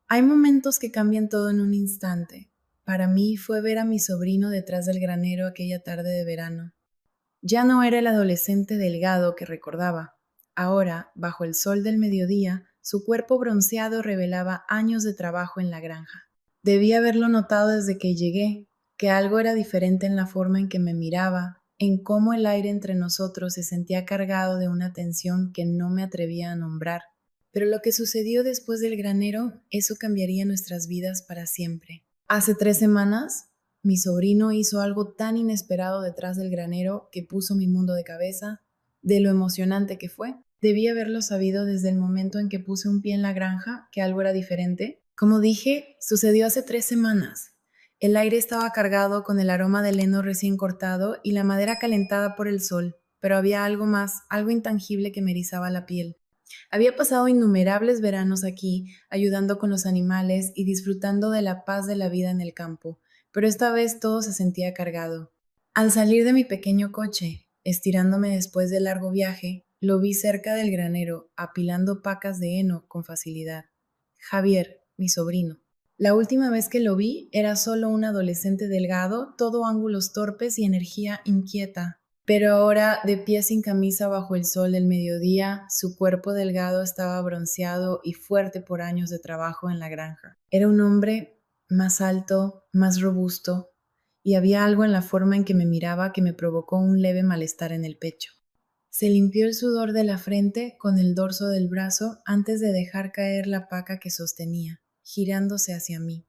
Hay momentos que cambian todo en un instante. Para mí fue ver a mi sobrino detrás del granero aquella tarde de verano. Ya no era el adolescente delgado que recordaba. Ahora, bajo el sol del mediodía, su cuerpo bronceado revelaba años de trabajo en la granja. Debí haberlo notado desde que llegué, que algo era diferente en la forma en que me miraba, en cómo el aire entre nosotros se sentía cargado de una tensión que no me atrevía a nombrar. Pero lo que sucedió después del granero, eso cambiaría nuestras vidas para siempre. Hace 3 semanas, mi sobrino hizo algo tan inesperado detrás del granero que puso mi mundo de cabeza, de lo emocionante que fue. Debí haberlo sabido desde el momento en que puse un pie en la granja, que algo era diferente. Como dije, sucedió hace 3 semanas. El aire estaba cargado con el aroma del heno recién cortado y la madera calentada por el sol, pero había algo más, algo intangible que me erizaba la piel. Había pasado innumerables veranos aquí, ayudando con los animales y disfrutando de la paz de la vida en el campo, pero esta vez todo se sentía cargado. Al salir de mi pequeño coche, estirándome después del largo viaje, lo vi cerca del granero, apilando pacas de heno con facilidad. Javier, mi sobrino. La última vez que lo vi era solo un adolescente delgado, todo ángulos torpes y energía inquieta. Pero ahora, de pie sin camisa bajo el sol del mediodía, su cuerpo delgado estaba bronceado y fuerte por años de trabajo en la granja. Era un hombre más alto, más robusto, y había algo en la forma en que me miraba que me provocó un leve malestar en el pecho. Se limpió el sudor de la frente con el dorso del brazo antes de dejar caer la paca que sostenía, girándose hacia mí.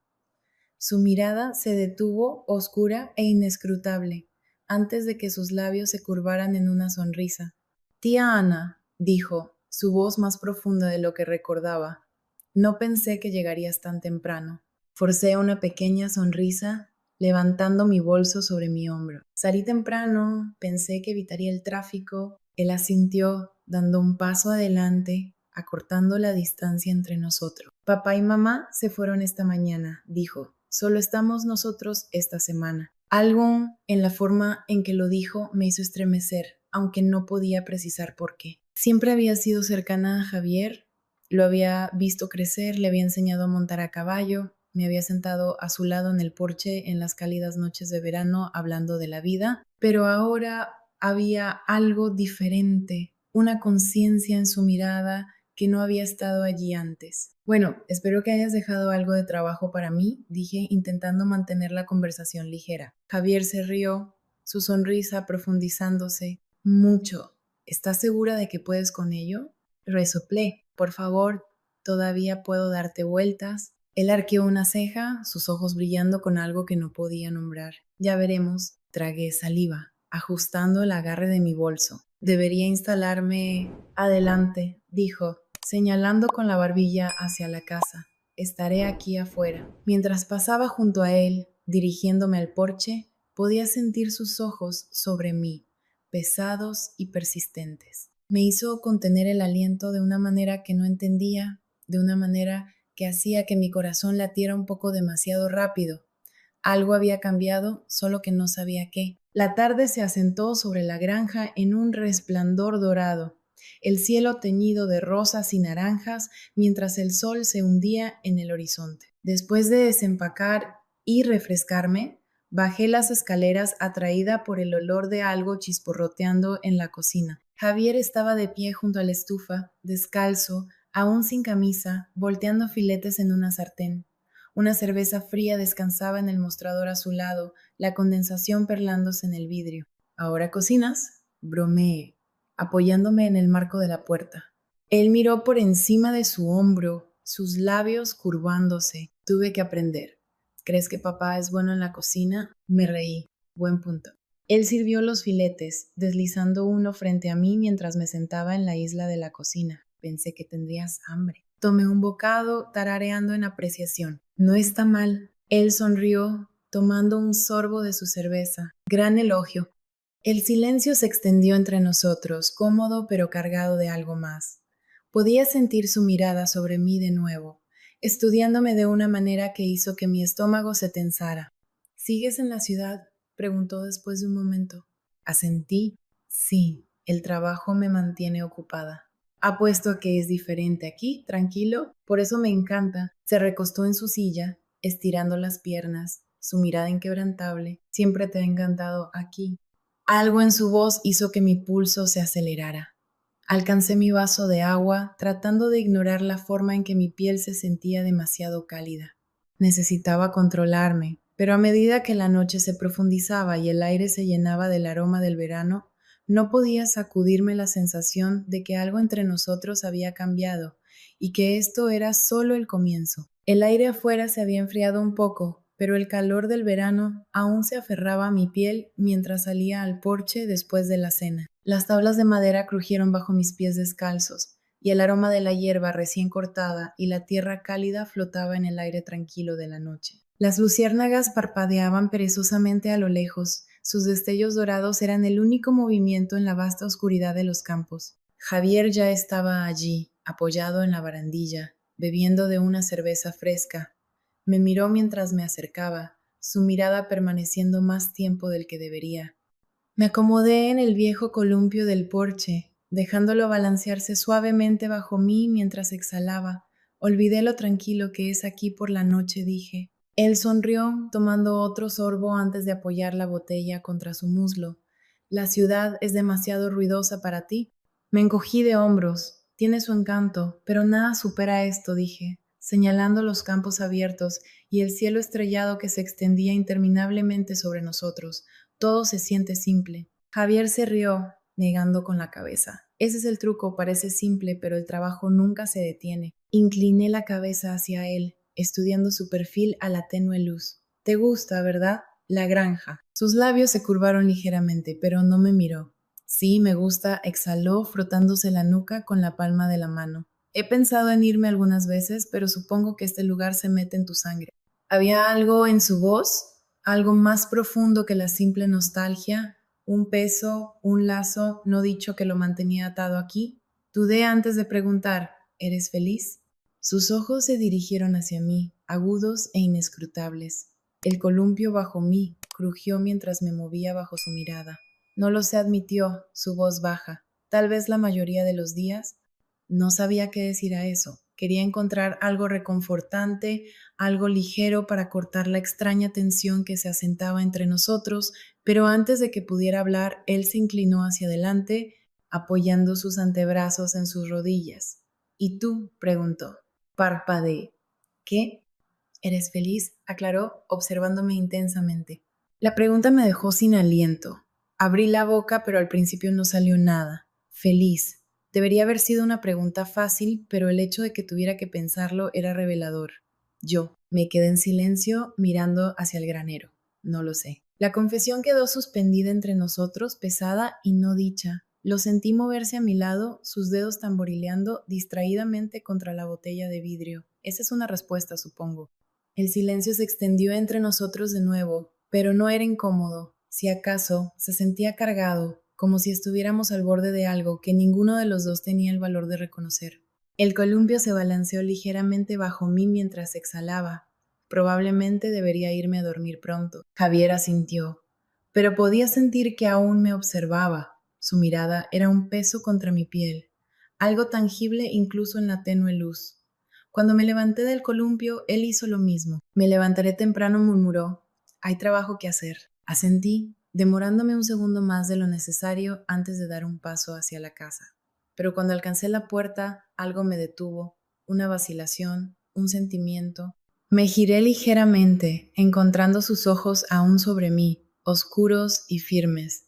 Su mirada se detuvo oscura e inescrutable, antes de que sus labios se curvaran en una sonrisa. Tía Ana, dijo, su voz más profunda de lo que recordaba. No pensé que llegarías tan temprano. Forcé una pequeña sonrisa, levantando mi bolso sobre mi hombro. Salí temprano, pensé que evitaría el tráfico. Él asintió, dando un paso adelante, acortando la distancia entre nosotros. Papá y mamá se fueron esta mañana, dijo. Solo estamos nosotros esta semana. Algo en la forma en que lo dijo me hizo estremecer, aunque no podía precisar por qué. Siempre había sido cercana a Javier, lo había visto crecer, le había enseñado a montar a caballo, me había sentado a su lado en el porche en las cálidas noches de verano hablando de la vida, pero ahora había algo diferente, una conciencia en su mirada que no había estado allí antes. Bueno, espero que hayas dejado algo de trabajo para mí, dije, intentando mantener la conversación ligera. Javier se rió, su sonrisa profundizándose. Mucho. ¿Estás segura de que puedes con ello? Resoplé. Por favor, todavía puedo darte vueltas. Él arqueó una ceja, sus ojos brillando con algo que no podía nombrar. Ya veremos. Tragué saliva, ajustando el agarre de mi bolso. Debería instalarme. Adelante, dijo, señalando con la barbilla hacia la casa. Estaré aquí afuera. Mientras pasaba junto a él, dirigiéndome al porche, podía sentir sus ojos sobre mí, pesados y persistentes. Me hizo contener el aliento de una manera que no entendía, de una manera que hacía que mi corazón latiera un poco demasiado rápido. Algo había cambiado, solo que no sabía qué. La tarde se asentó sobre la granja en un resplandor dorado, el cielo teñido de rosas y naranjas mientras el sol se hundía en el horizonte. Después de desempacar y refrescarme, bajé las escaleras atraída por el olor de algo chisporroteando en la cocina. Javier estaba de pie junto a la estufa, descalzo, aún sin camisa, volteando filetes en una sartén. Una cerveza fría descansaba en el mostrador a su lado, la condensación perlándose en el vidrio. ¿Ahora cocinas? Bromeé, apoyándome en el marco de la puerta. Él miró por encima de su hombro, sus labios curvándose. Tuve que aprender. ¿Crees que papá es bueno en la cocina? Me reí. Buen punto. Él sirvió los filetes, deslizando uno frente a mí mientras me sentaba en la isla de la cocina. Pensé que tendrías hambre. Tomé un bocado, tarareando en apreciación. No está mal. Él sonrió, tomando un sorbo de su cerveza. Gran elogio. El silencio se extendió entre nosotros, cómodo pero cargado de algo más. Podía sentir su mirada sobre mí de nuevo, estudiándome de una manera que hizo que mi estómago se tensara. ¿Sigues en la ciudad? Preguntó después de un momento. Asentí. Sí, el trabajo me mantiene ocupada. Apuesto a que es diferente aquí, tranquilo, por eso me encanta. Se recostó en su silla, estirando las piernas, su mirada inquebrantable. Siempre te ha encantado aquí. Algo en su voz hizo que mi pulso se acelerara. Alcancé mi vaso de agua, tratando de ignorar la forma en que mi piel se sentía demasiado cálida. Necesitaba controlarme, pero a medida que la noche se profundizaba y el aire se llenaba del aroma del verano, no podía sacudirme la sensación de que algo entre nosotros había cambiado y que esto era solo el comienzo. El aire afuera se había enfriado un poco, pero el calor del verano aún se aferraba a mi piel mientras salía al porche después de la cena. Las tablas de madera crujieron bajo mis pies descalzos, y el aroma de la hierba recién cortada y la tierra cálida flotaba en el aire tranquilo de la noche. Las luciérnagas parpadeaban perezosamente a lo lejos, sus destellos dorados eran el único movimiento en la vasta oscuridad de los campos. Javier ya estaba allí, apoyado en la barandilla, bebiendo de una cerveza fresca. Me miró mientras me acercaba, su mirada permaneciendo más tiempo del que debería. Me acomodé en el viejo columpio del porche, dejándolo balancearse suavemente bajo mí mientras exhalaba. Olvidé lo tranquilo que es aquí por la noche, dije. Él sonrió, tomando otro sorbo antes de apoyar la botella contra su muslo. La ciudad es demasiado ruidosa para ti. Me encogí de hombros. Tiene su encanto, pero nada supera esto, dije, señalando los campos abiertos y el cielo estrellado que se extendía interminablemente sobre nosotros. Todo se siente simple. Javier se rió, negando con la cabeza. Ese es el truco, parece simple, pero el trabajo nunca se detiene. Incliné la cabeza hacia él, estudiando su perfil a la tenue luz. ¿Te gusta, verdad? La granja. Sus labios se curvaron ligeramente, pero no me miró. Sí, me gusta, exhaló, frotándose la nuca con la palma de la mano. He pensado en irme algunas veces, pero supongo que este lugar se mete en tu sangre. Había algo en su voz, algo más profundo que la simple nostalgia, un peso, un lazo no dicho que lo mantenía atado aquí. Dudé antes de preguntar, ¿eres feliz? Sus ojos se dirigieron hacia mí, agudos e inescrutables. El columpio bajo mí crujió mientras me movía bajo su mirada. No lo sé, admitió, su voz baja. Tal vez la mayoría de los días. No sabía qué decir a eso. Quería encontrar algo reconfortante, algo ligero para cortar la extraña tensión que se asentaba entre nosotros, pero antes de que pudiera hablar, él se inclinó hacia adelante, apoyando sus antebrazos en sus rodillas. ¿Y tú? Preguntó. Parpadeé. ¿Qué? ¿Eres feliz? Aclaró, observándome intensamente. La pregunta me dejó sin aliento. Abrí la boca, pero al principio no salió nada. Feliz. Debería haber sido una pregunta fácil, pero el hecho de que tuviera que pensarlo era revelador. Yo me quedé en silencio mirando hacia el granero. No lo sé. La confesión quedó suspendida entre nosotros, pesada y no dicha. Lo sentí moverse a mi lado, sus dedos tamborileando distraídamente contra la botella de vidrio. Esa es una respuesta, supongo. El silencio se extendió entre nosotros de nuevo, pero no era incómodo. Si acaso, se sentía cargado, como si estuviéramos al borde de algo que ninguno de los dos tenía el valor de reconocer. El columpio se balanceó ligeramente bajo mí mientras exhalaba. Probablemente debería irme a dormir pronto. Javier asintió, pero podía sentir que aún me observaba. Su mirada era un peso contra mi piel, algo tangible incluso en la tenue luz. Cuando me levanté del columpio, él hizo lo mismo. Me levantaré temprano, murmuró. Hay trabajo que hacer. Asentí, demorándome un segundo más de lo necesario antes de dar un paso hacia la casa. Pero cuando alcancé la puerta, algo me detuvo, una vacilación, un sentimiento. Me giré ligeramente, encontrando sus ojos aún sobre mí, oscuros y firmes.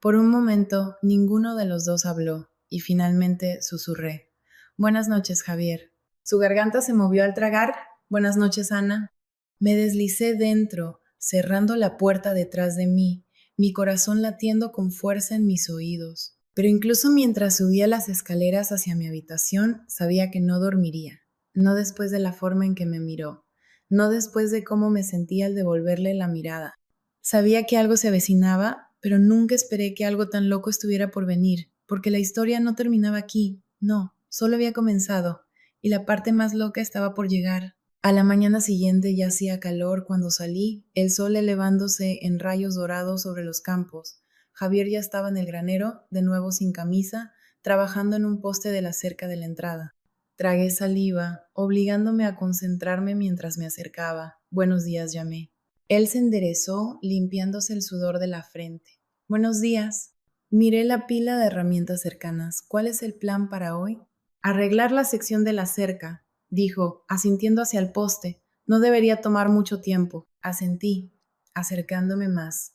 Por un momento, ninguno de los dos habló, y finalmente susurré. Buenas noches, Javier. Su garganta se movió al tragar. Buenas noches, Ana. Me deslicé dentro, cerrando la puerta detrás de mí, mi corazón latiendo con fuerza en mis oídos. Pero incluso mientras subía las escaleras hacia mi habitación, sabía que no dormiría. No después de la forma en que me miró, no después de cómo me sentía al devolverle la mirada. Sabía que algo se avecinaba, pero nunca esperé que algo tan loco estuviera por venir, porque la historia no terminaba aquí, no, solo había comenzado, y la parte más loca estaba por llegar. A la mañana siguiente ya hacía calor cuando salí, el sol elevándose en rayos dorados sobre los campos. Javier ya estaba en el granero, de nuevo sin camisa, trabajando en un poste de la cerca de la entrada. Tragué saliva, obligándome a concentrarme mientras me acercaba. Buenos días, llamé. Él se enderezó, limpiándose el sudor de la frente. Buenos días. Miré la pila de herramientas cercanas. ¿Cuál es el plan para hoy? Arreglar la sección de la cerca, dijo, asintiendo hacia el poste. No debería tomar mucho tiempo. Asentí, acercándome más.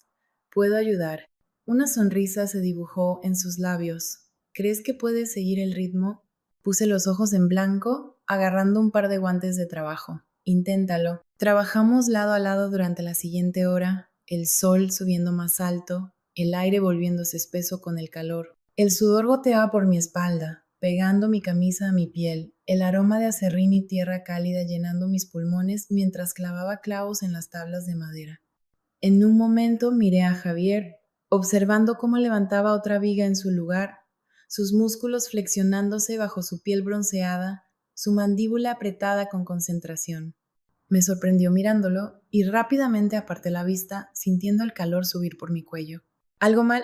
Puedo ayudar. Una sonrisa se dibujó en sus labios. ¿Crees que puedes seguir el ritmo? Puse los ojos en blanco, agarrando un par de guantes de trabajo. Inténtalo. Trabajamos lado a lado durante la siguiente hora, el sol subiendo más alto, el aire volviéndose espeso con el calor. El sudor goteaba por mi espalda, pegando mi camisa a mi piel, el aroma de aserrín y tierra cálida llenando mis pulmones mientras clavaba clavos en las tablas de madera. En un momento miré a Javier, observando cómo levantaba otra viga en su lugar, sus músculos flexionándose bajo su piel bronceada, su mandíbula apretada con concentración. Me sorprendió mirándolo y rápidamente aparté la vista, sintiendo el calor subir por mi cuello. ¿Algo mal?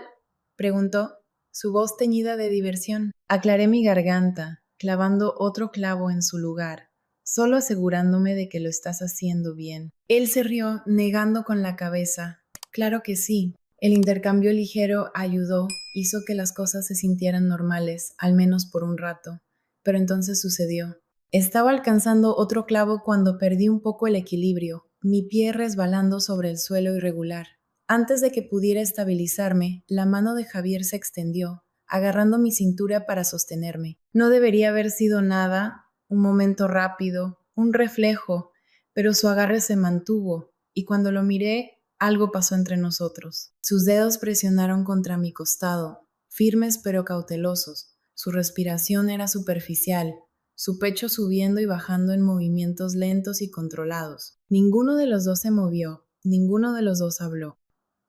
Preguntó, su voz teñida de diversión. Aclaré mi garganta, clavando otro clavo en su lugar, solo asegurándome de que lo estás haciendo bien. Él se rió, negando con la cabeza. Claro que sí. El intercambio ligero ayudó, hizo que las cosas se sintieran normales, al menos por un rato. Pero entonces sucedió. Estaba alcanzando otro clavo cuando perdí un poco el equilibrio, mi pie resbalando sobre el suelo irregular. Antes de que pudiera estabilizarme, la mano de Javier se extendió, agarrando mi cintura para sostenerme. No debería haber sido nada, un momento rápido, un reflejo, pero su agarre se mantuvo, y cuando lo miré, algo pasó entre nosotros. Sus dedos presionaron contra mi costado, firmes pero cautelosos. Su respiración era superficial, su pecho subiendo y bajando en movimientos lentos y controlados. Ninguno de los dos se movió, ninguno de los dos habló.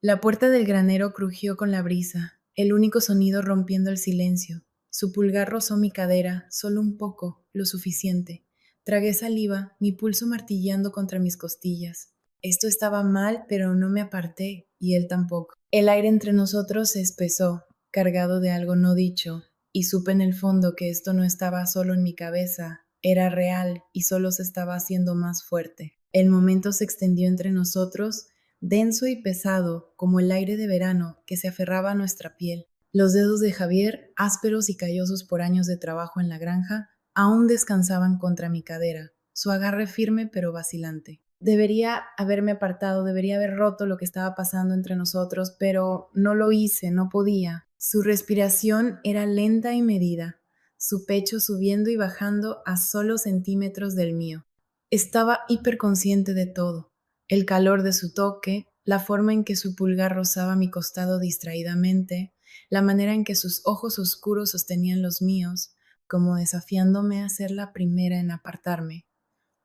La puerta del granero crujió con la brisa, el único sonido rompiendo el silencio. Su pulgar rozó mi cadera, solo un poco, lo suficiente. Tragué saliva, mi pulso martilleando contra mis costillas. Esto estaba mal, pero no me aparté, y él tampoco. El aire entre nosotros se espesó, cargado de algo no dicho, y supe en el fondo que esto no estaba solo en mi cabeza, era real y solo se estaba haciendo más fuerte. El momento se extendió entre nosotros, denso y pesado, como el aire de verano que se aferraba a nuestra piel. Los dedos de Javier, ásperos y callosos por años de trabajo en la granja, aún descansaban contra mi cadera, su agarre firme pero vacilante. Debería haberme apartado, debería haber roto lo que estaba pasando entre nosotros, pero no lo hice, no podía. Su respiración era lenta y medida, su pecho subiendo y bajando a solo centímetros del mío. Estaba hiperconsciente de todo, el calor de su toque, la forma en que su pulgar rozaba mi costado distraídamente, la manera en que sus ojos oscuros sostenían los míos, como desafiándome a ser la primera en apartarme.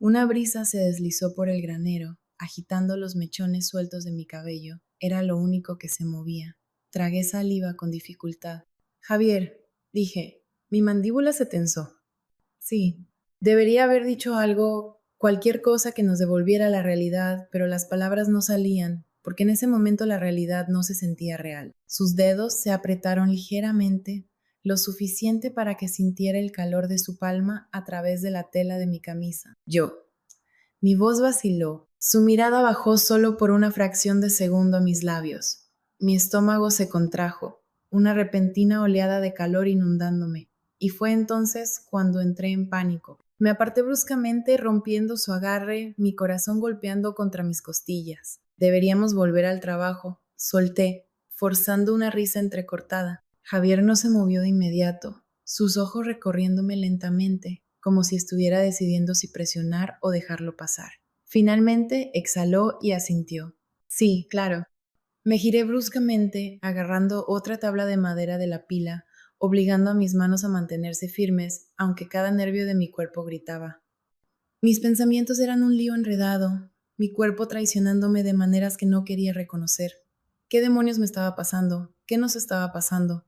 Una brisa se deslizó por el granero, agitando los mechones sueltos de mi cabello. Era lo único que se movía. Tragué saliva con dificultad. Javier, dije, mi mandíbula se tensó. Sí, debería haber dicho algo, cualquier cosa que nos devolviera a la realidad, pero las palabras no salían, porque en ese momento la realidad no se sentía real. Sus dedos se apretaron ligeramente, lo suficiente para que sintiera el calor de su palma a través de la tela de mi camisa. Mi voz vaciló. Su mirada bajó solo por una fracción de segundo a mis labios. Mi estómago se contrajo, una repentina oleada de calor inundándome. Y fue entonces cuando entré en pánico. Me aparté bruscamente, rompiendo su agarre, mi corazón golpeando contra mis costillas. Deberíamos volver al trabajo. Solté, forzando una risa entrecortada. Javier no se movió de inmediato, sus ojos recorriéndome lentamente, como si estuviera decidiendo si presionar o dejarlo pasar. Finalmente exhaló y asintió. Sí, claro. Me giré bruscamente, agarrando otra tabla de madera de la pila, obligando a mis manos a mantenerse firmes, aunque cada nervio de mi cuerpo gritaba. Mis pensamientos eran un lío enredado, mi cuerpo traicionándome de maneras que no quería reconocer. ¿Qué demonios me estaba pasando? ¿Qué nos estaba pasando?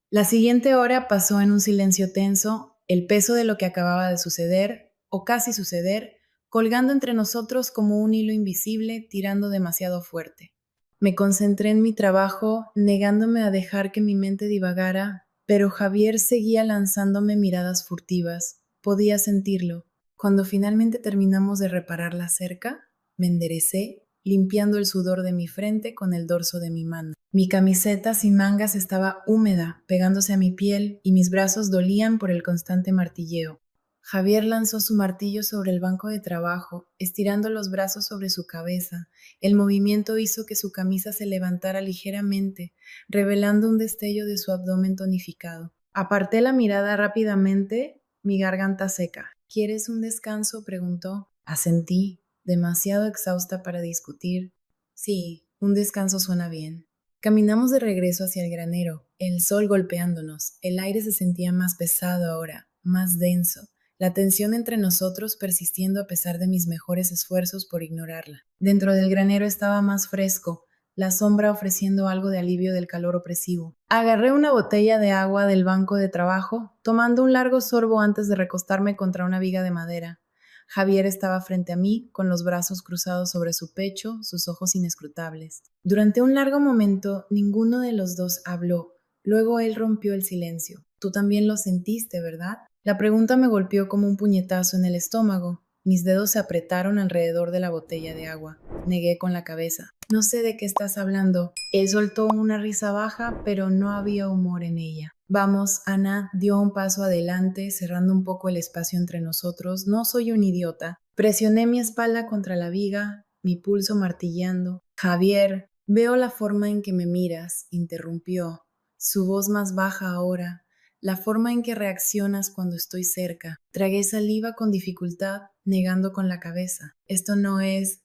La siguiente hora pasó en un silencio tenso, el peso de lo que acababa de suceder, o casi suceder, colgando entre nosotros como un hilo invisible tirando demasiado fuerte. Me concentré en mi trabajo, negándome a dejar que mi mente divagara, Pero Javier seguía lanzándome miradas furtivas. Podía sentirlo. Cuando finalmente terminamos de reparar la cerca, me enderecé, limpiando el sudor de mi frente con el dorso de mi mano. Mi camiseta sin mangas estaba húmeda, pegándose a mi piel, y mis brazos dolían por el constante martilleo. Javier lanzó su martillo sobre el banco de trabajo, estirando los brazos sobre su cabeza. El movimiento hizo que su camisa se levantara ligeramente, revelando un destello de su abdomen tonificado. Aparté la mirada rápidamente, mi garganta seca. ¿Quieres un descanso?, preguntó. Asentí, demasiado exhausta para discutir. Sí, un descanso suena bien. Caminamos de regreso hacia el granero, el sol golpeándonos. El aire se sentía más pesado ahora, más denso. La tensión entre nosotros persistiendo a pesar de mis mejores esfuerzos por ignorarla. Dentro del granero estaba más fresco, la sombra ofreciendo algo de alivio del calor opresivo. Agarré una botella de agua del banco de trabajo, tomando un largo sorbo antes de recostarme contra una viga de madera. Javier estaba frente a mí, con los brazos cruzados sobre su pecho, sus ojos inescrutables. Durante un largo momento, ninguno de los dos habló. Luego él rompió el silencio. Tú también lo sentiste, ¿verdad? La pregunta me golpeó como un puñetazo en el estómago. Mis dedos se apretaron alrededor de la botella de agua. Negué con la cabeza. No sé de qué estás hablando. Él soltó una risa baja, pero no había humor en ella. Vamos, Ana dio un paso adelante, cerrando un poco el espacio entre nosotros. No soy un idiota. Presioné mi espalda contra la viga, mi pulso martilleando. Javier, veo la forma en que me miras, interrumpió. Su voz más baja ahora. La forma en que reaccionas cuando estoy cerca. Tragué saliva con dificultad, negando con la cabeza. Esto no es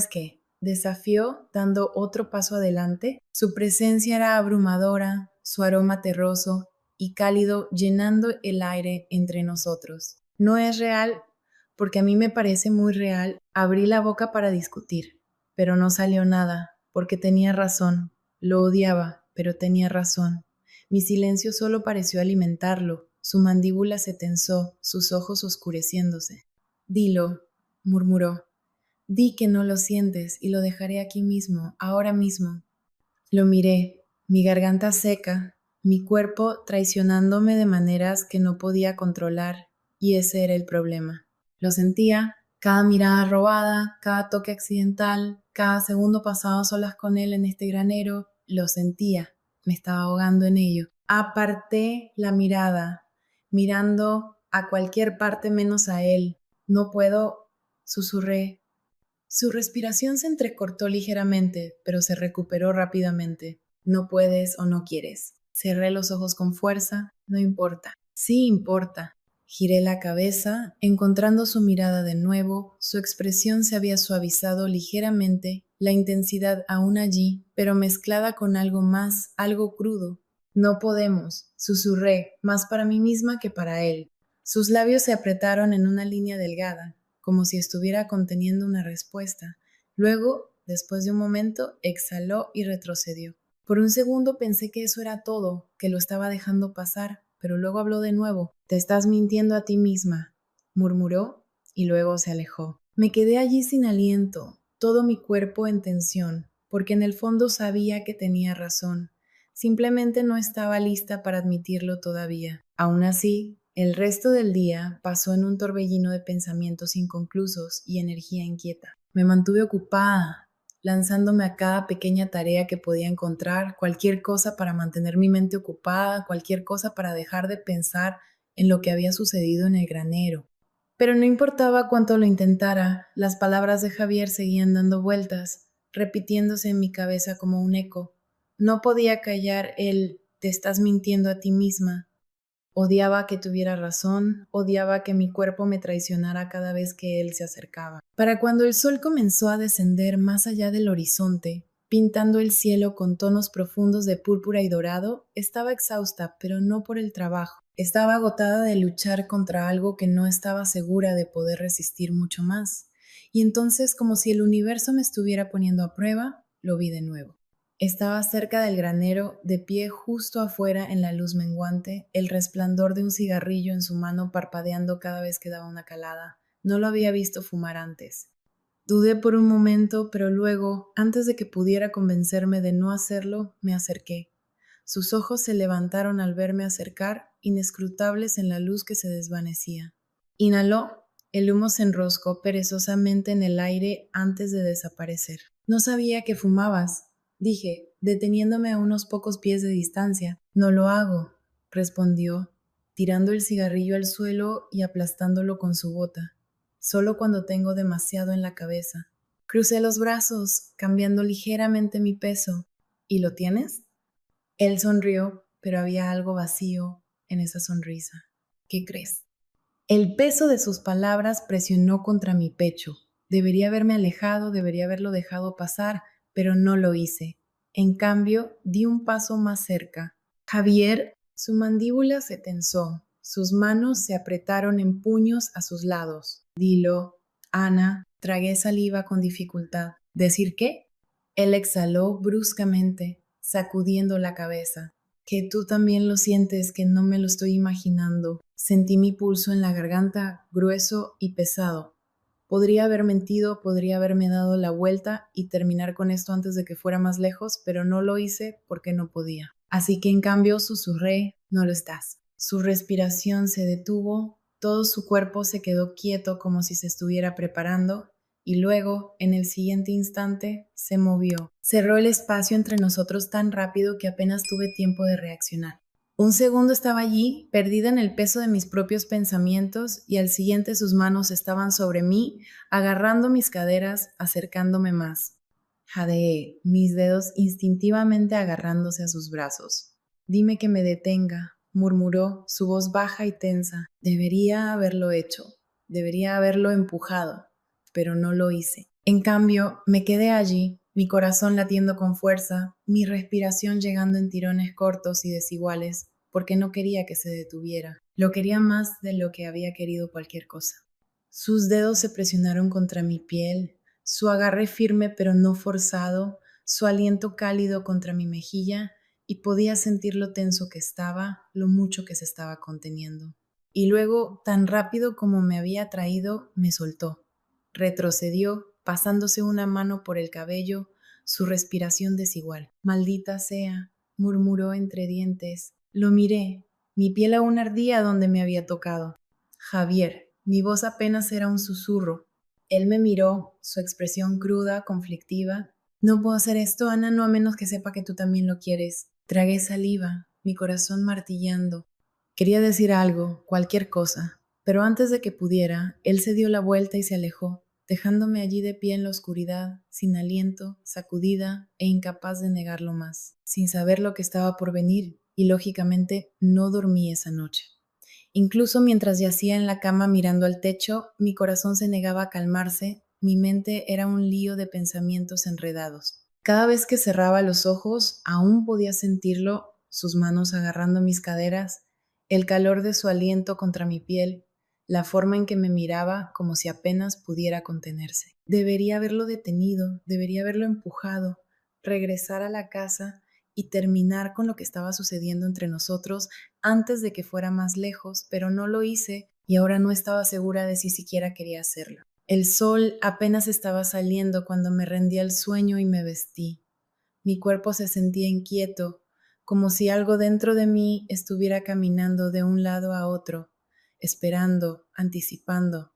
que. Desafió, dando otro paso adelante. Su presencia era abrumadora, su aroma terroso y cálido llenando el aire entre nosotros. No es real, porque a mí me parece muy real. Abrí la boca para discutir, pero no salió nada, porque tenía razón. Lo odiaba, pero tenía razón. Mi silencio solo pareció alimentarlo. Su mandíbula se tensó, sus ojos oscureciéndose. Dilo, murmuró. Di que no lo sientes y lo dejaré aquí mismo, ahora mismo. Lo miré, mi garganta seca, mi cuerpo traicionándome de maneras que no podía controlar, y ese era el problema. Lo sentía, cada mirada robada, cada toque accidental, cada segundo pasado a solas con él en este granero, lo sentía, me estaba ahogando en ello. Aparté la mirada, mirando a cualquier parte menos a él. No puedo, susurré. Su respiración se entrecortó ligeramente, pero se recuperó rápidamente. No puedes o no quieres. Cerré los ojos con fuerza. No importa. Sí importa. Giré la cabeza, encontrando su mirada de nuevo. Su expresión se había suavizado ligeramente, la intensidad aún allí, pero mezclada con algo más, algo crudo. No podemos, susurré, más para mí misma que para él. Sus labios se apretaron en una línea delgada, como si estuviera conteniendo una respuesta. Luego, después de un momento, exhaló y retrocedió. Por un segundo pensé que eso era todo, que lo estaba dejando pasar, pero luego habló de nuevo. Te estás mintiendo a ti misma, murmuró, y luego se alejó. Me quedé allí sin aliento, todo mi cuerpo en tensión, porque en el fondo sabía que tenía razón. Simplemente no estaba lista para admitirlo todavía. Aún así, el resto del día pasó en un torbellino de pensamientos inconclusos y energía inquieta. Me mantuve ocupada, lanzándome a cada pequeña tarea que podía encontrar, cualquier cosa para mantener mi mente ocupada, cualquier cosa para dejar de pensar en lo que había sucedido en el granero. Pero no importaba cuánto lo intentara, las palabras de Javier seguían dando vueltas, repitiéndose en mi cabeza como un eco. No podía callar el «te estás mintiendo a ti misma». Odiaba que tuviera razón, odiaba que mi cuerpo me traicionara cada vez que él se acercaba. Para cuando el sol comenzó a descender más allá del horizonte, pintando el cielo con tonos profundos de púrpura y dorado, estaba exhausta, pero no por el trabajo. Estaba agotada de luchar contra algo que no estaba segura de poder resistir mucho más. Y entonces, como si el universo me estuviera poniendo a prueba, lo vi de nuevo. Estaba cerca del granero, de pie justo afuera en la luz menguante, el resplandor de un cigarrillo en su mano parpadeando cada vez que daba una calada. No lo había visto fumar antes. Dudé por un momento, pero luego, antes de que pudiera convencerme de no hacerlo, me acerqué. Sus ojos se levantaron al verme acercar, inescrutables en la luz que se desvanecía. Inhaló, el humo se enroscó perezosamente en el aire antes de desaparecer. No sabía que fumabas, dije, deteniéndome a unos pocos pies de distancia. No lo hago, respondió, tirando el cigarrillo al suelo y aplastándolo con su bota. Solo cuando tengo demasiado en la cabeza. Crucé los brazos, cambiando ligeramente mi peso. ¿Y lo tienes? Él sonrió, pero había algo vacío en esa sonrisa. ¿Qué crees? El peso de sus palabras presionó contra mi pecho. Debería haberme alejado, debería haberlo dejado pasar, pero no lo hice. En cambio, di un paso más cerca. Javier, su mandíbula se tensó, sus manos se apretaron en puños a sus lados. Dilo, Ana, tragué saliva con dificultad. ¿Decir qué? Él exhaló bruscamente, sacudiendo la cabeza. Que tú también lo sientes, que no me lo estoy imaginando. Sentí mi pulso en la garganta, grueso y pesado. Podría haber mentido, podría haberme dado la vuelta y terminar con esto antes de que fuera más lejos, pero no lo hice porque no podía. Así que en cambio susurré, no lo estás. Su respiración se detuvo, todo su cuerpo se quedó quieto como si se estuviera preparando, y luego, en el siguiente instante, se movió. Cerró el espacio entre nosotros tan rápido que apenas tuve tiempo de reaccionar. Un segundo estaba allí, perdida en el peso de mis propios pensamientos, y al siguiente sus manos estaban sobre mí, agarrando mis caderas, acercándome más. Jadeé, mis dedos instintivamente agarrándose a sus brazos. Dime que me detenga, murmuró, su voz baja y tensa. Debería haberlo hecho, debería haberlo empujado, pero no lo hice. En cambio, me quedé allí, mi corazón latiendo con fuerza, mi respiración llegando en tirones cortos y desiguales, porque no quería que se detuviera. Lo quería más de lo que había querido cualquier cosa. Sus dedos se presionaron contra mi piel, su agarre firme pero no forzado, su aliento cálido contra mi mejilla, y podía sentir lo tenso que estaba, lo mucho que se estaba conteniendo. Y luego, tan rápido como me había traído, me soltó. Retrocedió, pasándose una mano por el cabello, su respiración desigual. Maldita sea, murmuró entre dientes. Lo miré. Mi piel aún ardía donde me había tocado. Javier, mi voz apenas era un susurro. Él me miró, su expresión cruda, conflictiva. No puedo hacer esto, Ana, no a menos que sepa que tú también lo quieres. Tragué saliva, mi corazón martillando. Quería decir algo, cualquier cosa, pero antes de que pudiera, él se dio la vuelta y se alejó, dejándome allí de pie en la oscuridad, sin aliento, sacudida e incapaz de negarlo más, sin saber lo que estaba por venir, y lógicamente no dormí esa noche. Incluso mientras yacía en la cama mirando al techo, mi corazón se negaba a calmarse, mi mente era un lío de pensamientos enredados. Cada vez que cerraba los ojos, aún podía sentirlo, sus manos agarrando mis caderas, el calor de su aliento contra mi piel, la forma en que me miraba como si apenas pudiera contenerse. Debería haberlo detenido, debería haberlo empujado, regresar a la casa y terminar con lo que estaba sucediendo entre nosotros antes de que fuera más lejos, pero no lo hice y ahora no estaba segura de si siquiera quería hacerlo. El sol apenas estaba saliendo cuando me rendí al sueño y me vestí. Mi cuerpo se sentía inquieto, como si algo dentro de mí estuviera caminando de un lado a otro, esperando, anticipando.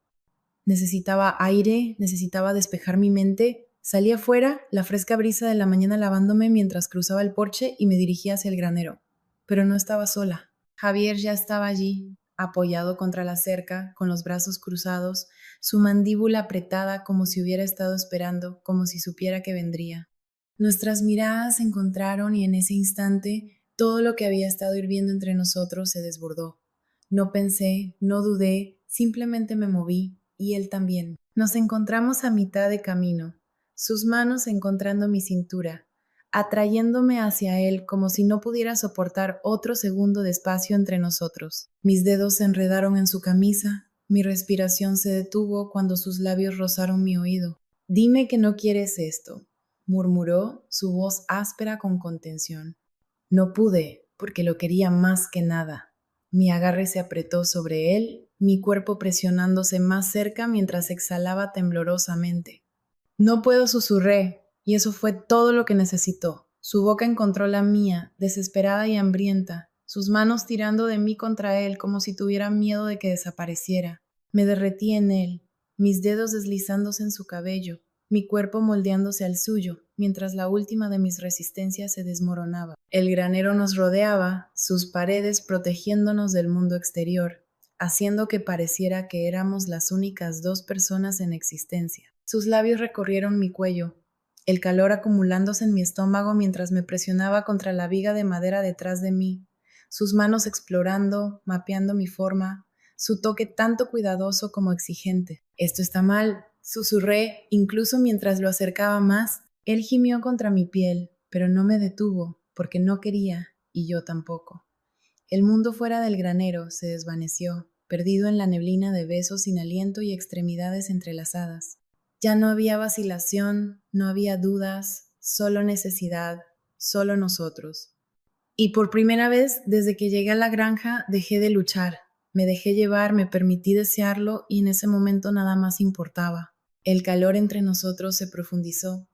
Necesitaba aire, necesitaba despejar mi mente. Salí afuera, la fresca brisa de la mañana lavándome mientras cruzaba el porche y me dirigía hacia el granero. Pero no estaba sola. Javier ya estaba allí, apoyado contra la cerca, con los brazos cruzados, su mandíbula apretada como si hubiera estado esperando, como si supiera que vendría. Nuestras miradas se encontraron y en ese instante todo lo que había estado hirviendo entre nosotros se desbordó. No pensé, no dudé, simplemente me moví, y él también. Nos encontramos a mitad de camino, sus manos encontrando mi cintura, atrayéndome hacia él como si no pudiera soportar otro segundo de espacio entre nosotros. Mis dedos se enredaron en su camisa, mi respiración se detuvo cuando sus labios rozaron mi oído. Dime que no quieres esto, murmuró, su voz áspera con contención. No pude, porque lo quería más que nada. Mi agarre se apretó sobre él, mi cuerpo presionándose más cerca mientras exhalaba temblorosamente. No puedo, susurré, y eso fue todo lo que necesitó. Su boca encontró la mía, desesperada y hambrienta, sus manos tirando de mí contra él como si tuviera miedo de que desapareciera. Me derretí en él, mis dedos deslizándose en su cabello, mi cuerpo moldeándose al suyo, mientras la última de mis resistencias se desmoronaba. El granero nos rodeaba, sus paredes protegiéndonos del mundo exterior, haciendo que pareciera que éramos las únicas dos personas en existencia. Sus labios recorrieron mi cuello, el calor acumulándose en mi estómago mientras me presionaba contra la viga de madera detrás de mí, sus manos explorando, mapeando mi forma, su toque tanto cuidadoso como exigente. Esto está mal, susurré, incluso mientras lo acercaba más. Él gimió contra mi piel, pero no me detuvo, porque no quería, y yo tampoco. El mundo fuera del granero se desvaneció, perdido en la neblina de besos sin aliento y extremidades entrelazadas. Ya no había vacilación, no había dudas, solo necesidad, solo nosotros. Y por primera vez, desde que llegué a la granja, dejé de luchar. Me dejé llevar, me permití desearlo y en ese momento nada más importaba. El calor entre nosotros se profundizó,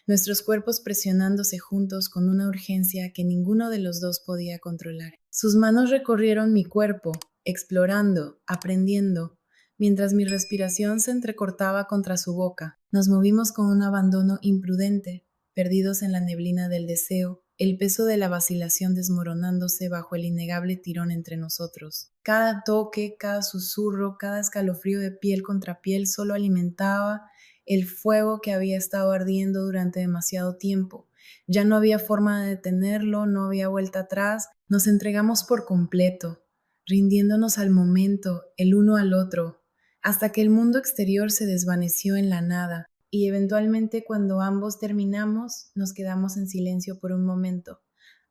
nuestros cuerpos presionándose juntos con una urgencia que ninguno de los dos podía controlar. Sus manos recorrieron mi cuerpo, explorando, aprendiendo, mientras mi respiración se entrecortaba contra su boca. Nos movimos con un abandono imprudente, perdidos en la neblina del deseo, el peso de la vacilación desmoronándose bajo el innegable tirón entre nosotros. Cada toque, cada susurro, cada escalofrío de piel contra piel solo alimentaba el fuego que había estado ardiendo durante demasiado tiempo. Ya no había forma de detenerlo, no había vuelta atrás. Nos entregamos por completo, rindiéndonos al momento, el uno al otro, hasta que el mundo exterior se desvaneció en la nada. Y eventualmente cuando ambos terminamos, nos quedamos en silencio por un momento,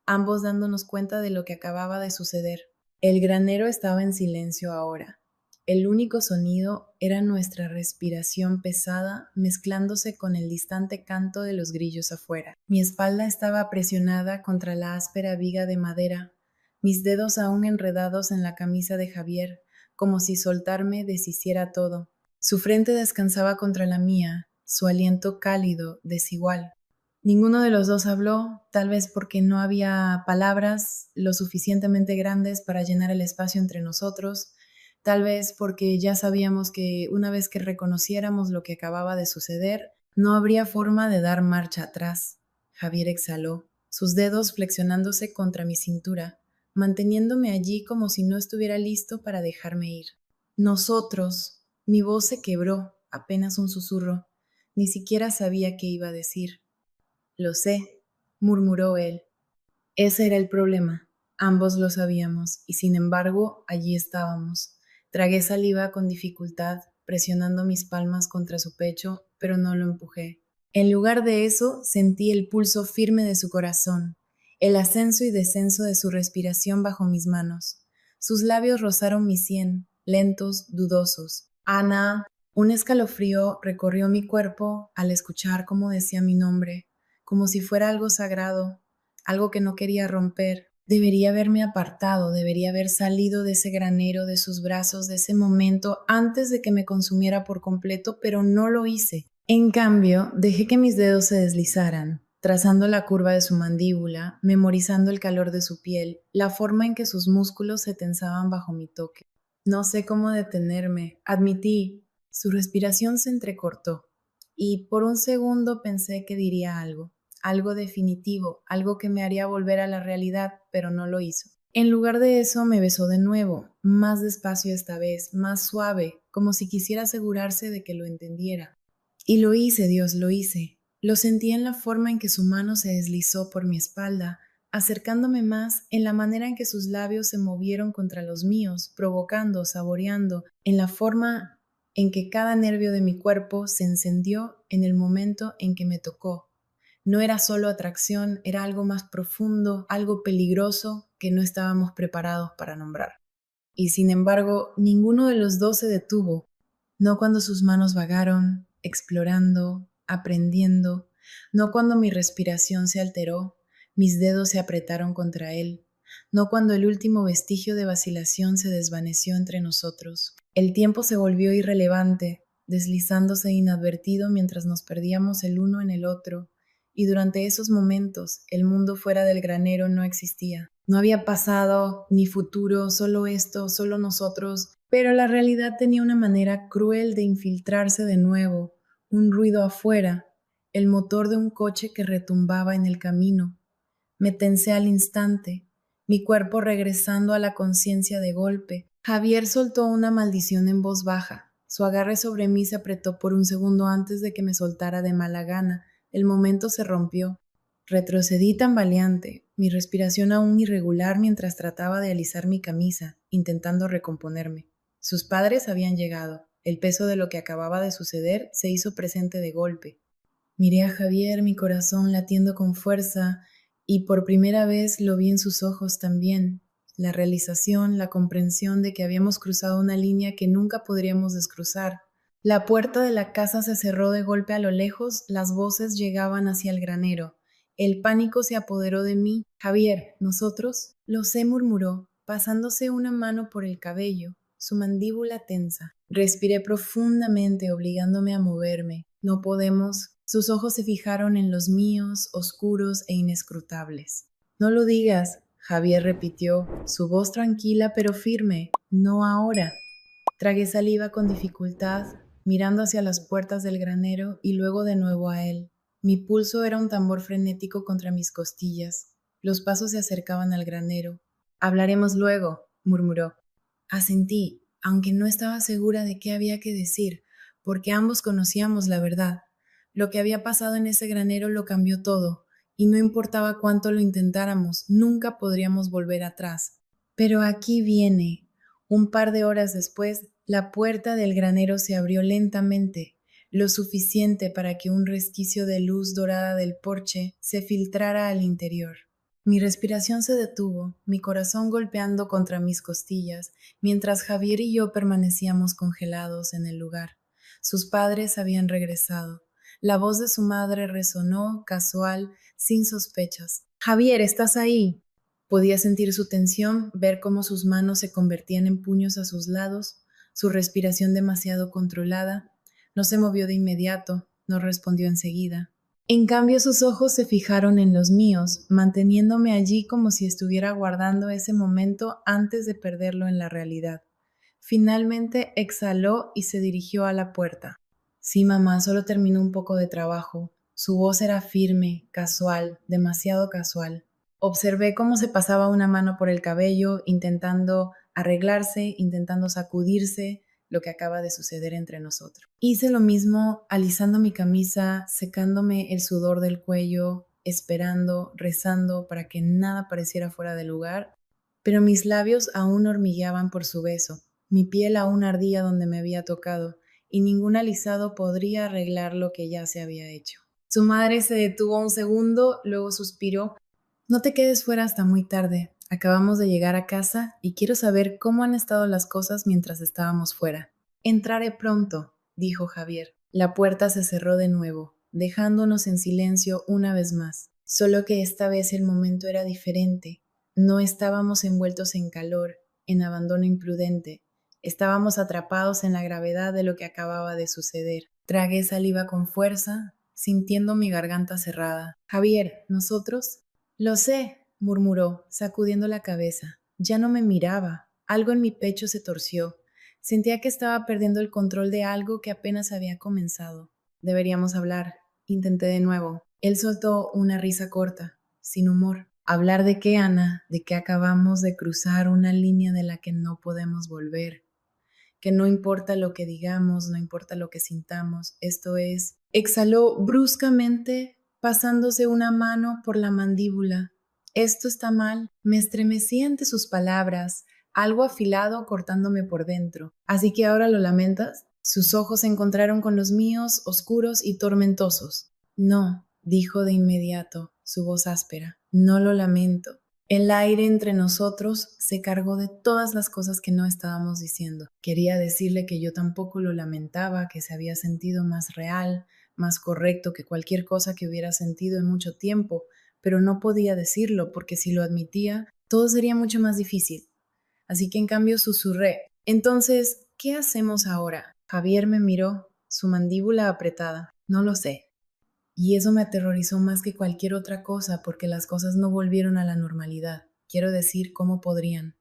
ambos dándonos cuenta de lo que acababa de suceder. El granero estaba en silencio ahora. El único sonido era nuestra respiración pesada mezclándose con el distante canto de los grillos afuera. Mi espalda estaba presionada contra la áspera viga de madera, mis dedos aún enredados en la camisa de Javier, como si soltarme deshiciera todo. Su frente descansaba contra la mía, su aliento cálido, desigual. Ninguno de los dos habló, tal vez porque no había palabras lo suficientemente grandes para llenar el espacio entre nosotros, tal vez porque ya sabíamos que una vez que reconociéramos lo que acababa de suceder, no habría forma de dar marcha atrás. Javier exhaló, sus dedos flexionándose contra mi cintura, manteniéndome allí como si no estuviera listo para dejarme ir. Nosotros, mi voz se quebró, apenas un susurro. Ni siquiera sabía qué iba a decir. Lo sé, murmuró él. Ese era el problema. Ambos lo sabíamos, y sin embargo, allí estábamos. Tragué saliva con dificultad, presionando mis palmas contra su pecho, pero no lo empujé. En lugar de eso, sentí el pulso firme de su corazón, el ascenso y descenso de su respiración bajo mis manos. Sus labios rozaron mi sien, lentos, dudosos. Ana. Un escalofrío recorrió mi cuerpo al escuchar cómo decía mi nombre, como si fuera algo sagrado, algo que no quería romper. Debería haberme apartado, debería haber salido de ese granero, de sus brazos, de ese momento, antes de que me consumiera por completo, pero no lo hice. En cambio, dejé que mis dedos se deslizaran, trazando la curva de su mandíbula, memorizando el calor de su piel, la forma en que sus músculos se tensaban bajo mi toque. No sé cómo detenerme, admití. Su respiración se entrecortó, y por un segundo pensé que diría algo definitivo, algo que me haría volver a la realidad, pero no lo hizo. En lugar de eso, me besó de nuevo, más despacio esta vez, más suave, como si quisiera asegurarse de que lo entendiera. Y lo hice, Dios, lo hice. Lo sentí en la forma en que su mano se deslizó por mi espalda, acercándome más, en la manera en que sus labios se movieron contra los míos, provocando, saboreando, en la forma en que cada nervio de mi cuerpo se encendió en el momento en que me tocó. No era solo atracción, era algo más profundo, algo peligroso que no estábamos preparados para nombrar. Y sin embargo, ninguno de los dos se detuvo, no cuando sus manos vagaron, explorando, aprendiendo, no cuando mi respiración se alteró, mis dedos se apretaron contra él, no cuando el último vestigio de vacilación se desvaneció entre nosotros. El tiempo se volvió irrelevante, deslizándose inadvertido mientras nos perdíamos el uno en el otro, y durante esos momentos el mundo fuera del granero no existía. No había pasado ni futuro, solo esto, solo nosotros, pero la realidad tenía una manera cruel de infiltrarse de nuevo, un ruido afuera, el motor de un coche que retumbaba en el camino. Me tensé al instante, mi cuerpo regresando a la conciencia de golpe. Javier soltó una maldición en voz baja. Su agarre sobre mí se apretó por un segundo antes de que me soltara de mala gana. El momento se rompió. Retrocedí tambaleante, mi respiración aún irregular mientras trataba de alisar mi camisa, intentando recomponerme. Sus padres habían llegado. El peso de lo que acababa de suceder se hizo presente de golpe. Miré a Javier, mi corazón latiendo con fuerza, y por primera vez lo vi en sus ojos también. La realización, la comprensión de que habíamos cruzado una línea que nunca podríamos descruzar. La puerta de la casa se cerró de golpe a lo lejos, las voces llegaban hacia el granero. El pánico se apoderó de mí. Javier, ¿nosotros? Lo sé, murmuró, pasándose una mano por el cabello, su mandíbula tensa. Respiré profundamente, obligándome a moverme. No podemos. Sus ojos se fijaron en los míos, oscuros e inescrutables. No lo digas, Javier repitió, su voz tranquila pero firme. No ahora. Tragué saliva con dificultad, mirando hacia las puertas del granero y luego de nuevo a él. Mi pulso era un tambor frenético contra mis costillas. Los pasos se acercaban al granero. Hablaremos luego, murmuró. Asentí, aunque no estaba segura de qué había que decir, porque ambos conocíamos la verdad. Lo que había pasado en ese granero lo cambió todo, y no importaba cuánto lo intentáramos, nunca podríamos volver atrás. Pero aquí viene. Un par de horas después, la puerta del granero se abrió lentamente, lo suficiente para que un resquicio de luz dorada del porche se filtrara al interior. Mi respiración se detuvo, mi corazón golpeando contra mis costillas, mientras Javier y yo permanecíamos congelados en el lugar. Sus padres habían regresado. La voz de su madre resonó, casual, sin sospechas. Javier, ¿estás ahí? Podía sentir su tensión, ver cómo sus manos se convertían en puños a sus lados, su respiración demasiado controlada. No se movió de inmediato, no respondió enseguida. En cambio, sus ojos se fijaron en los míos, manteniéndome allí como si estuviera guardando ese momento antes de perderlo en la realidad. Finalmente exhaló y se dirigió a la puerta. Sí, mamá, solo terminó un poco de trabajo. Su voz era firme, casual, demasiado casual. Observé cómo se pasaba una mano por el cabello, intentando arreglarse, intentando sacudirse lo que acaba de suceder entre nosotros. Hice lo mismo, alisando mi camisa, secándome el sudor del cuello, esperando, rezando para que nada pareciera fuera de lugar, pero mis labios aún hormigueaban por su beso, mi piel aún ardía donde me había tocado, y ningún alisado podría arreglar lo que ya se había hecho. Su madre se detuvo un segundo, luego suspiró. No te quedes fuera hasta muy tarde. Acabamos de llegar a casa y quiero saber cómo han estado las cosas mientras estábamos fuera. Entraré pronto, dijo Javier. La puerta se cerró de nuevo, dejándonos en silencio una vez más. Solo que esta vez el momento era diferente. No estábamos envueltos en calor, en abandono imprudente. Estábamos atrapados en la gravedad de lo que acababa de suceder. Tragué saliva con fuerza, sintiendo mi garganta cerrada. Javier, ¿nosotros? Lo sé, murmuró, sacudiendo la cabeza. Ya no me miraba. Algo en mi pecho se torció. Sentía que estaba perdiendo el control de algo que apenas había comenzado. Deberíamos hablar. Intenté de nuevo. Él soltó una risa corta, sin humor. ¿Hablar de qué, Ana? De que acabamos de cruzar una línea de la que no podemos volver. Que no importa lo que digamos, no importa lo que sintamos. Esto es... Exhaló bruscamente, pasándose una mano por la mandíbula. Esto está mal. Me estremecí ante sus palabras, algo afilado cortándome por dentro. ¿Así que ahora lo lamentas? Sus ojos se encontraron con los míos, oscuros y tormentosos. No, dijo de inmediato, su voz áspera. No lo lamento. El aire entre nosotros se cargó de todas las cosas que no estábamos diciendo. Quería decirle que yo tampoco lo lamentaba, que se había sentido más real, más correcto que cualquier cosa que hubiera sentido en mucho tiempo, pero no podía decirlo porque si lo admitía, todo sería mucho más difícil. Así que en cambio susurré. Entonces, ¿qué hacemos ahora? Javier me miró, su mandíbula apretada. No lo sé. Y eso me aterrorizó más que cualquier otra cosa porque las cosas no volvieron a la normalidad. Quiero decir, ¿cómo podrían?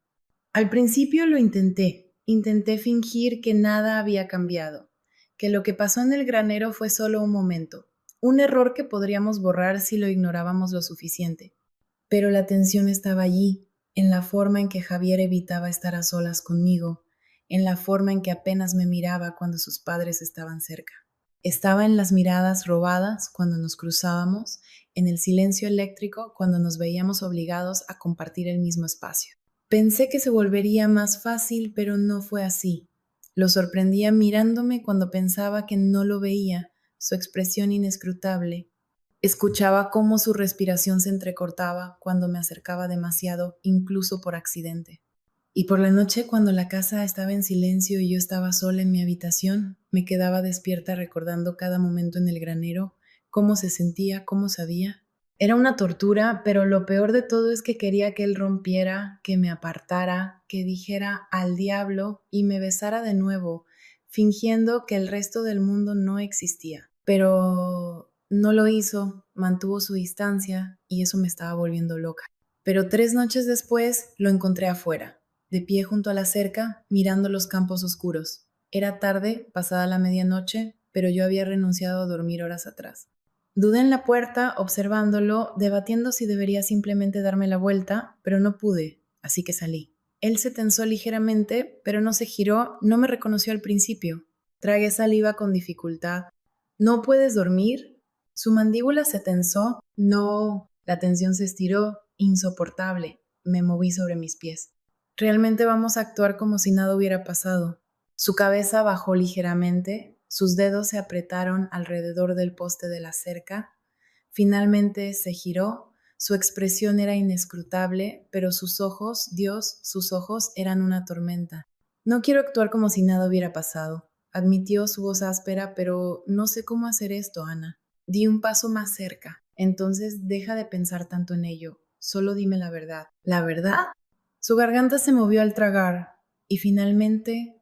Al principio lo intenté fingir que nada había cambiado, que lo que pasó en el granero fue solo un momento, un error que podríamos borrar si lo ignorábamos lo suficiente. Pero la tensión estaba allí, en la forma en que Javier evitaba estar a solas conmigo, en la forma en que apenas me miraba cuando sus padres estaban cerca. Estaba en las miradas robadas cuando nos cruzábamos, en el silencio eléctrico cuando nos veíamos obligados a compartir el mismo espacio. Pensé que se volvería más fácil, pero no fue así. Lo sorprendía mirándome cuando pensaba que no lo veía, su expresión inescrutable. Escuchaba cómo su respiración se entrecortaba cuando me acercaba demasiado, incluso por accidente. Y por la noche, cuando la casa estaba en silencio y yo estaba sola en mi habitación, me quedaba despierta recordando cada momento en el granero, cómo se sentía, cómo sabía. Era una tortura, pero lo peor de todo es que quería que él rompiera, que me apartara, que dijera al diablo y me besara de nuevo, fingiendo que el resto del mundo no existía. Pero no lo hizo, mantuvo su distancia y eso me estaba volviendo loca. Pero 3 noches después lo encontré afuera, de pie junto a la cerca, mirando los campos oscuros. Era tarde, pasada la medianoche, pero yo había renunciado a dormir horas atrás. Dudé en la puerta, observándolo, debatiendo si debería simplemente darme la vuelta, pero no pude, así que salí. Él se tensó ligeramente, pero no se giró, no me reconoció al principio. Tragué saliva con dificultad. ¿No puedes dormir? Su mandíbula se tensó. No. La tensión se estiró, insoportable. Me moví sobre mis pies. Realmente vamos a actuar como si nada hubiera pasado. Su cabeza bajó ligeramente, sus dedos se apretaron alrededor del poste de la cerca. Finalmente se giró. Su expresión era inescrutable, pero sus ojos, Dios, sus ojos eran una tormenta. No quiero actuar como si nada hubiera pasado, admitió su voz áspera, pero no sé cómo hacer esto, Ana. Di un paso más cerca. Entonces deja de pensar tanto en ello. Solo dime la verdad. ¿La verdad? Su garganta se movió al tragar y finalmente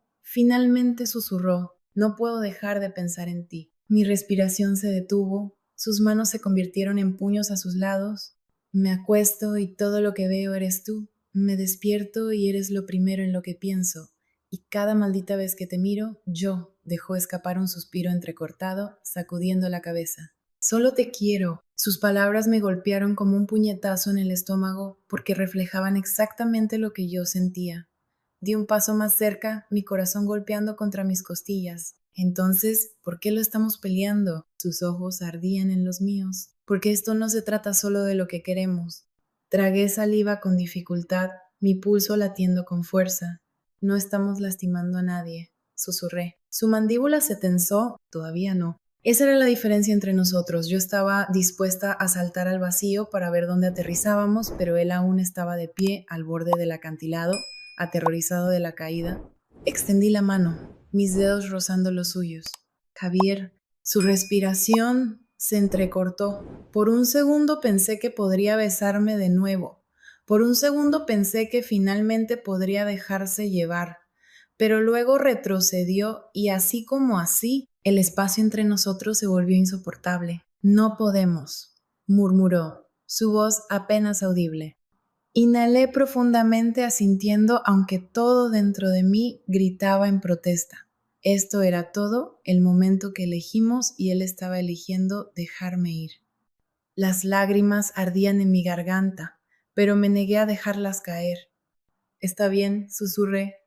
susurró. No puedo dejar de pensar en ti. Mi respiración se detuvo, sus manos se convirtieron en puños a sus lados. Me acuesto y todo lo que veo eres tú. Me despierto y eres lo primero en lo que pienso. Y cada maldita vez que te miro, yo dejó escapar un suspiro entrecortado, sacudiendo la cabeza. Solo te quiero. Sus palabras me golpearon como un puñetazo en el estómago porque reflejaban exactamente lo que yo sentía. Di un paso más cerca, mi corazón golpeando contra mis costillas. Entonces, ¿por qué lo estamos peleando? Sus ojos ardían en los míos. Porque esto no se trata solo de lo que queremos. Tragué saliva con dificultad, mi pulso latiendo con fuerza. No estamos lastimando a nadie, susurré. Su mandíbula se tensó, todavía no. Esa era la diferencia entre nosotros. Yo estaba dispuesta a saltar al vacío para ver dónde aterrizábamos, pero él aún estaba de pie al borde del acantilado, aterrorizado de la caída. Extendí la mano, mis dedos rozando los suyos. Javier, su respiración se entrecortó. Por un segundo pensé que podría besarme de nuevo. Por un segundo pensé que finalmente podría dejarse llevar. Pero luego retrocedió y así como así, el espacio entre nosotros se volvió insoportable. No podemos, murmuró, su voz apenas audible. Inhalé profundamente asintiendo, aunque todo dentro de mí gritaba en protesta. Esto era todo el momento que elegimos y él estaba eligiendo dejarme ir. Las lágrimas ardían en mi garganta, pero me negué a dejarlas caer. Está bien, susurré.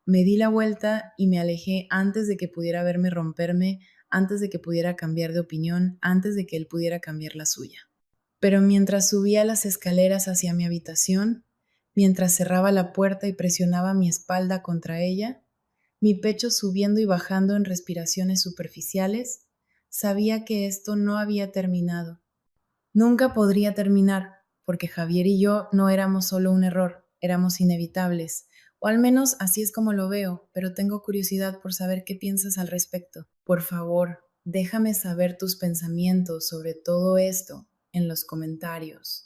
Me di la vuelta y me alejé antes de que pudiera verme romperme, antes de que pudiera cambiar de opinión, antes de que él pudiera cambiar la suya. Pero mientras subía las escaleras hacia mi habitación, mientras cerraba la puerta y presionaba mi espalda contra ella, mi pecho subiendo y bajando en respiraciones superficiales, sabía que esto no había terminado. Nunca podría terminar, porque Javier y yo no éramos solo un error, éramos inevitables, o al menos así es como lo veo, pero tengo curiosidad por saber qué piensas al respecto. Por favor, déjame saber tus pensamientos sobre todo esto en los comentarios.